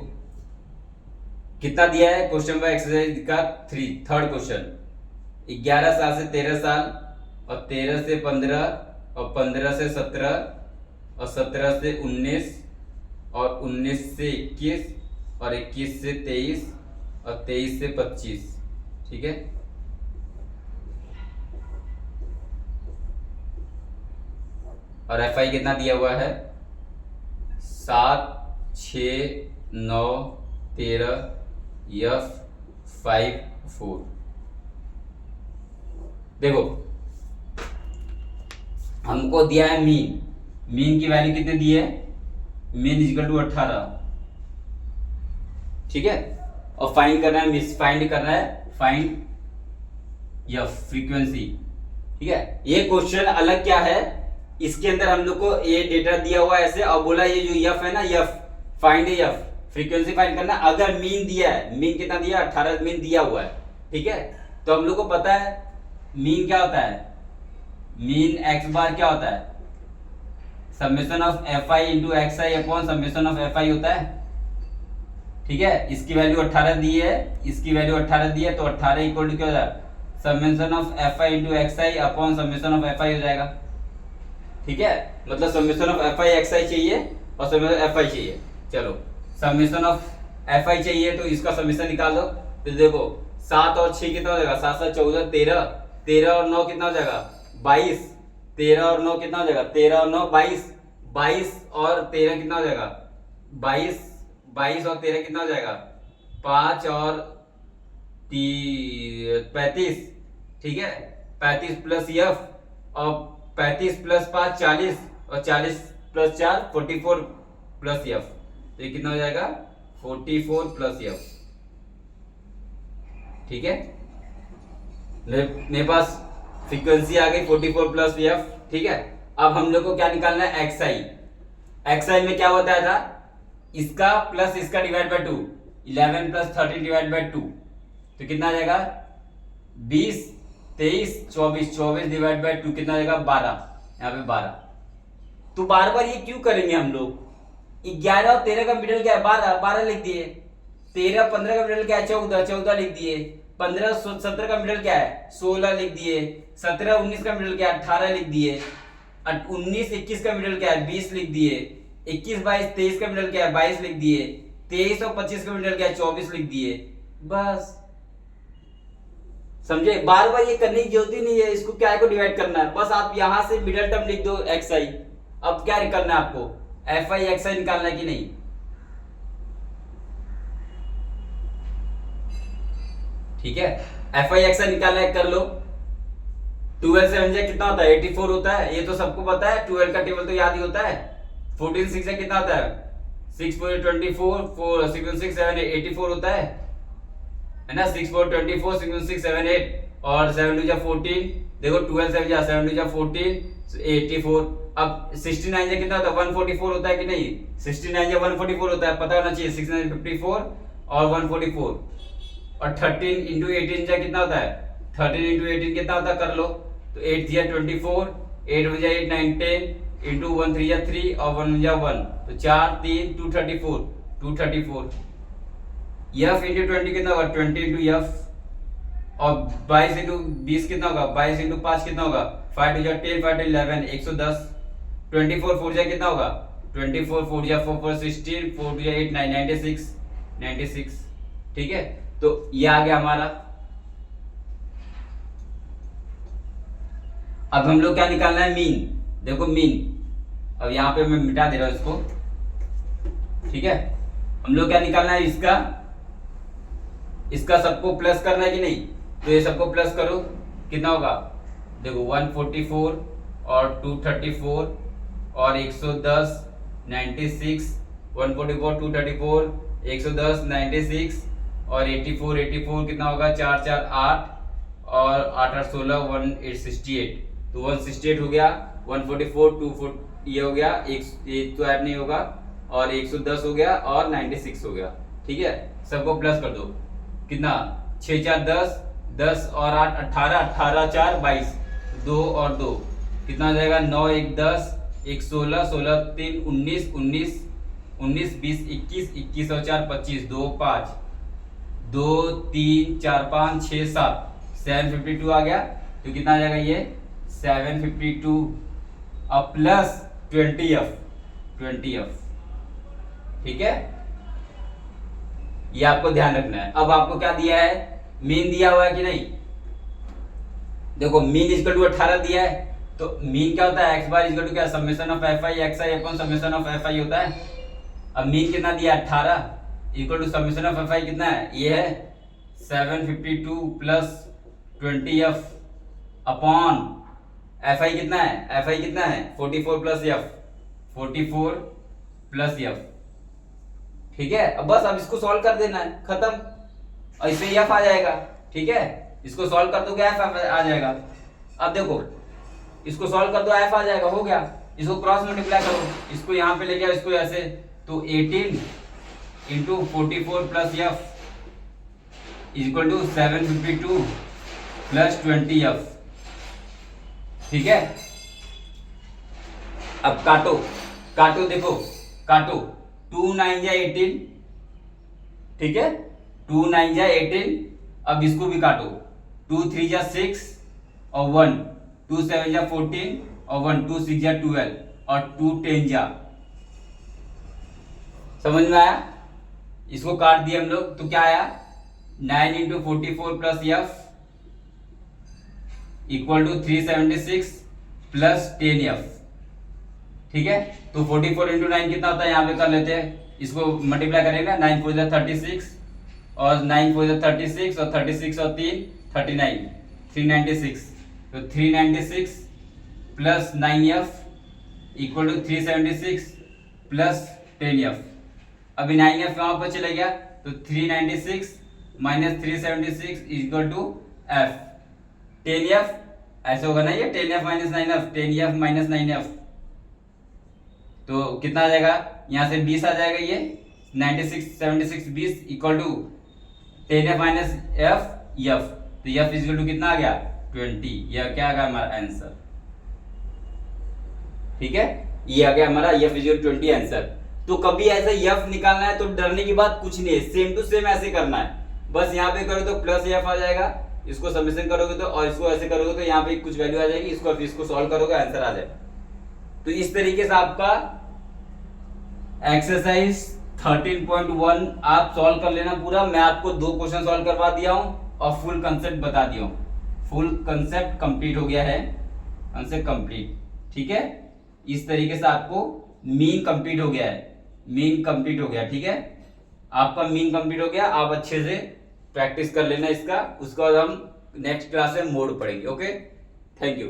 कितना दिया है क्वेश्चन नंबर एक्सरसाइज का थर्ड क्वेश्चन, 11 साल से 13 साल और 13 से 15 और 15 से 17 और 17 से 19 और 19 से 21 और 21 से 23 और 23 से 25, ठीक है। और एफ आई कितना दिया हुआ है 7, 6, 9, 13, F 5, 4। देखो हमको दिया है मीन की वैल्यू कितने दी है, मीन इक्वल टू 18, ठीक है। और फाइंड करना है फाइंड F फ्रीक्वेंसी, ठीक है। ये क्वेश्चन अलग क्या है, इसके अंदर हम लोग को ये डेटा दिया हुआ है ऐसे और बोला ये जो F है ना, F find F frequency find करना। अगर मीन दिया है, मीन कितना दिया 18 मीन दिया हुआ है, ठीक है। तो हम लोग को पता है मीन क्या होता है, मीन x बार क्या होता है, summation of F I into X I upon summation of F I होता है, ठीक है। इसकी वैल्यू 18 दी है, इसकी वैल्यू 18 दी है, तो 18 इक्वल टू क्या हो जाएगा, summation of F I into X I upon summation of F I हो जाएगा, ठीक है। मतलब summation of F I X I चाहिए और समेशन एफ आई चाहिए। चलो समेशन ऑफ एफ आई चाहिए तो इसका समेशन निकाल दो। तो देखो 7 और 6 कितना हो जाएगा, 7 7 14 13, 13 और 9 कितना हो जाएगा 22, 13 और 9 कितना हो जाएगा 13 और 9 22, 22 और 13 कितना हो जाएगा 22, 22 और 13 कितना हो जाएगा 5 और 35, ठीक है। 35 प्लस एफ और 35 प्लस 5 40 और 40 प्लस 4 44 प्लस एफ, तो ये कितना हो जाएगा 44 प्लस एफ, ठीक है। मेरे पास फ्रीक्वेंसी आ गई 44 प्लस एफ, ठीक है। अब हम लोग को क्या निकालना है एक्सआई में क्या बताया था, इसका प्लस इसका divide by 2, 11 plus 13 divide by 2, तो कितना आ जाएगा 20, 23, 24 डिवाइड बाय 2 कितना आ जाएगा 12, यहाँ पे 12। तो बार बार ये क्यों करेंगे हम लोग, 11 और 13 का मिडिल क्या है 12, 12 लिख दिए, 13 15 का मिडिल क्या है 14, 14 लिख दिए, 15 17 का मिडिल क्या है 16 लिख दिए, 17 19 का मिडिल क्या है 18 लिख दिए, 19 21 का मिडिल क्या है 20 लिख दिए, 21 22 23 का मिडिल क्या है 22 लिख दिए, 23 और 25 का मिडिल क्या है 24 लिख दिए, बस समझे। बार बार ये करने की जरूरत ही नहीं है, इसको क्या को डिवाइड करना है, बस आप यहां से मिडिल टर्म लिख दो एक्स आई। अब क्या करना है आपको, एफ आई एक्स आई निकालना है कि नहीं, ठीक है। एफ आई एक्स आई निकालना है कर लो। 12 से 7 कितना होता है 84 होता है, ये तो सबको पता है, 12 का टेबल तो याद ही होता है। 14 6 से कितना होता है 6 4 24, 4 6 6 7 84 होता है ना, 6 4 24 6 6 7 8 और 7 2 14, देखो 12 7 जा 7 2 14 84। अब 69 से कितना होता है 144 होता है कि नहीं, 69 से 144 होता है, पता होना चाहिए, 6 9 54 और 144। और 13 इंटू 18 जा कितना होता है 13 इंटू 18 कितना होता है कर लो, तो 8 3 24, 8 बजा 8 9 10 इंटू 1 3 3 और 1 बजा 1, तो 4 3 234, 234। एफ इंटू 20 कितना होगा 20 इंटू एफ, और 22 इंटू 20 कितना होगा 22 इंटू 5 कितना होगा 5 2 10 5 11 110। 24 4 जा कितना होगा 24 4 जा 4 4 16 4 2 8 9 96 96, ठीक है। तो ये आ गया हमारा। अब हम लोग क्या निकालना है मीन, देखो मीन, अब यहां पे मैं मिटा दे रहा हूं इसको, ठीक है। हम लोग क्या निकालना है इसका सबको प्लस करना है कि नहीं, तो ये सबको प्लस करो कितना होगा, देखो 144 और 234 और 110 96, 144 234 110 96 और 84 84 कितना होगा 4 4 8 और 8 8 16 168, तो 168 हो गया। 144 24 ये हो गया, एक तो ऐड नहीं होगा, और 110 हो गया और 96 हो गया, ठीक है। सबको प्लस कर दो कितना 6 4 10 10 और 8 18 18 4 22, 2 और 2 कितना हो जाएगा, 9 1 10, 1 16, 16 3 19, 19 19 20 21, 21 और 4 25, 2 5 2 3 4 5 6 7, 752 आ गया। तो कितना आ जाएगा ये 752 और प्लस 20f, 20f। ठीक है, ये आपको ध्यान रखना है। अब आपको क्या दिया है, मीन दिया हुआ है कि नहीं, देखो मीन इक्वल टू 18 दिया है, तो मीन क्या होता है, एक्स बार इक्वल टू क्या, summation of F I X I upon summation of F I होता है। अब मीन कितना दिया है 18 equal to summation of F I कितना है, ये है 752 plus 20f upon F I कितना है, एफ आई कितना है 44 प्लस एफ, 44 प्लस एफ। ठीक है, अब बस अब इसको सॉल्व कर देना है, खत्म, और इसमें एफ आ जाएगा। ठीक है, इसको सॉल्व कर दो क्या एफ आ जाएगा। अब देखो इसको सॉल्व कर दो एफ आ जाएगा, हो गया। इसको क्रॉस मल्टीप्लाई करो, इसको यहाँ पे लेके आओ, इसको ऐसे, तो 18 into 44 plus F equal to 752 plus 20f। ठीक है, अब काटो, काटो देखो, काटो, 2 9 जा 18, ठीक है, 2 9 जा 18। अब इसको भी काटो, 2 3 जा 6 और 1, 2 7 जा 14 और 1, 2 6 जा 12 और 2 10 जा, समझ में आया। इसको काट दिया हम लोग, तो क्या आया 9 into 44 plus F equal to 376 plus 10f। ठीक है, तो 44 इंटू 9 कितना होता है, यहाँ पे कर लेते हैं, इसको मल्टीप्लाई करेंगे, 9 4 जा 36 और 9 4 जा 36 और 36 और 3 39, 396, तो 396 plus 9f equal to 376 plus 10f। अभी 9f वहां पर चले गया, तो 396 minus 376 equal to f, 10f ऐसे होगा ना, ये 10f minus 9f, 10f minus 9f, तो कितना आ जाएगा, यहां से 20 आ जाएगा, ये 96 76 20 equal to 10f minus f, तो f इक्वल टू कितना आ गया 20। यह क्या आ गया हमारा आंसर। ठीक है, ये आ गया हमारा f इक्वल टू 20 आंसर। तो कभी ऐसा f निकालना है तो डरने की बात कुछ नहीं है, सेम टू सेम ऐसे करना है, बस यहाँ पे करो तो प्लस f आ जाएगा, इसको समेशन करोगे तो, और इसको ऐसे करोगे तो यहाँ पे कुछ वैल्यू आ जाएगी, इसको सॉल्व करोगे आंसर आ जाएगा। तो इस तरीके से आपका एक्सरसाइज 13.1 आप सॉल्व कर लेना पूरा। मैं आपको 2 क्वेश्चन सॉल्व करवा दिया हूं और फुल कंसेप्ट बता दिया हूं, फुल कंसेप्ट कंप्लीट हो गया है, कंसेप्ट कंप्लीट। ठीक है, इस तरीके से आपको मीन कंप्लीट हो गया है, मीन कंप्लीट हो गया। ठीक है, आपका मीन कंप्लीट हो गया, आप अच्छे से प्रैक्टिस कर लेना इसका, उसके बाद हम नेक्स्ट क्लास में मोड पढ़ेंगे। Okay, thank you.